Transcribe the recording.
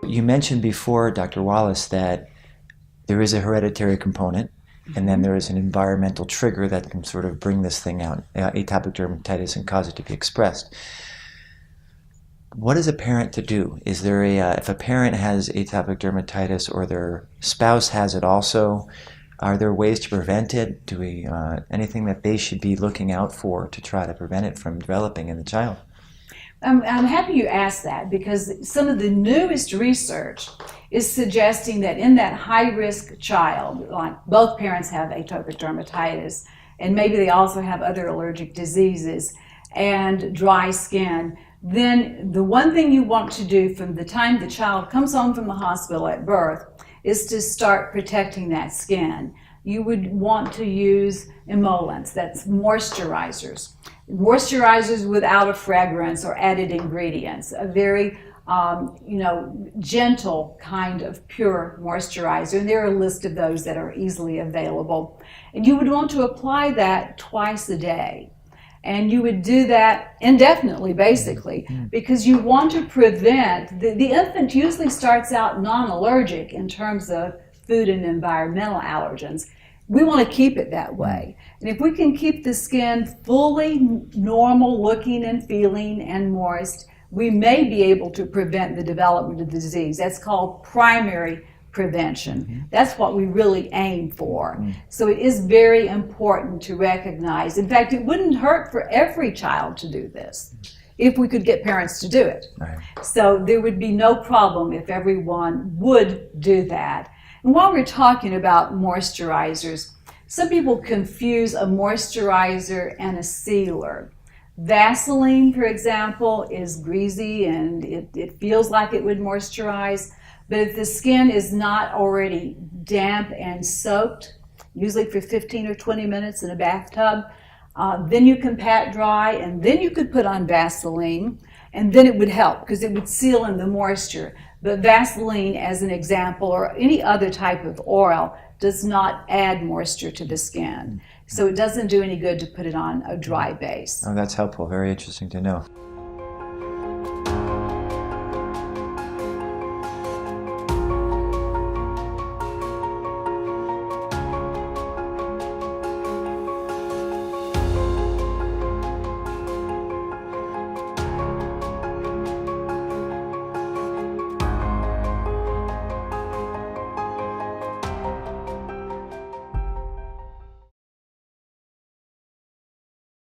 You mentioned before, Dr. Wallace, that there is a hereditary component, and then there is an environmental trigger that can sort of bring this thing out, atopic dermatitis, and cause it to be expressed. What is a parent to do? Is there if a parent has atopic dermatitis or their spouse has it also, are there ways to prevent it? Do we anything that they should be looking out for to try to prevent it from developing in the child? I'm happy you asked that, because some of the newest research is suggesting that in that high-risk child, like both parents have atopic dermatitis, and maybe they also have other allergic diseases and dry skin, then the one thing you want to do from the time the child comes home from the hospital at birth is to start protecting that skin. You would want to use emollients, that's moisturizers. Moisturizers without a fragrance or added ingredients, a very gentle kind of pure moisturizer. And there are a list of those that are easily available. And you would want to apply that twice a day. And you would do that indefinitely, basically, because you want to prevent, the infant usually starts out non-allergic in terms of food and environmental allergens. We want to keep it that way. And if we can keep the skin fully normal looking and feeling and moist, we may be able to prevent the development of the disease. That's called primary prevention. That's what we really aim for. So it is very important to recognize. In fact, it wouldn't hurt for every child to do this if we could get parents to do it. Right. So there would be no problem if everyone would do that. And while we're talking about moisturizers, some people confuse a moisturizer and a sealer. Vaseline, for example, is greasy and it feels like it would moisturize, but if the skin is not already damp and soaked, usually for 15 or 20 minutes in a bathtub, then you can pat dry, and then you could put on Vaseline, and then it would help because it would seal in the moisture. But Vaseline, as an example, or any other type of oil, does not add moisture to the skin. So it doesn't do any good to put it on a dry base. Oh, that's helpful. Very interesting to know.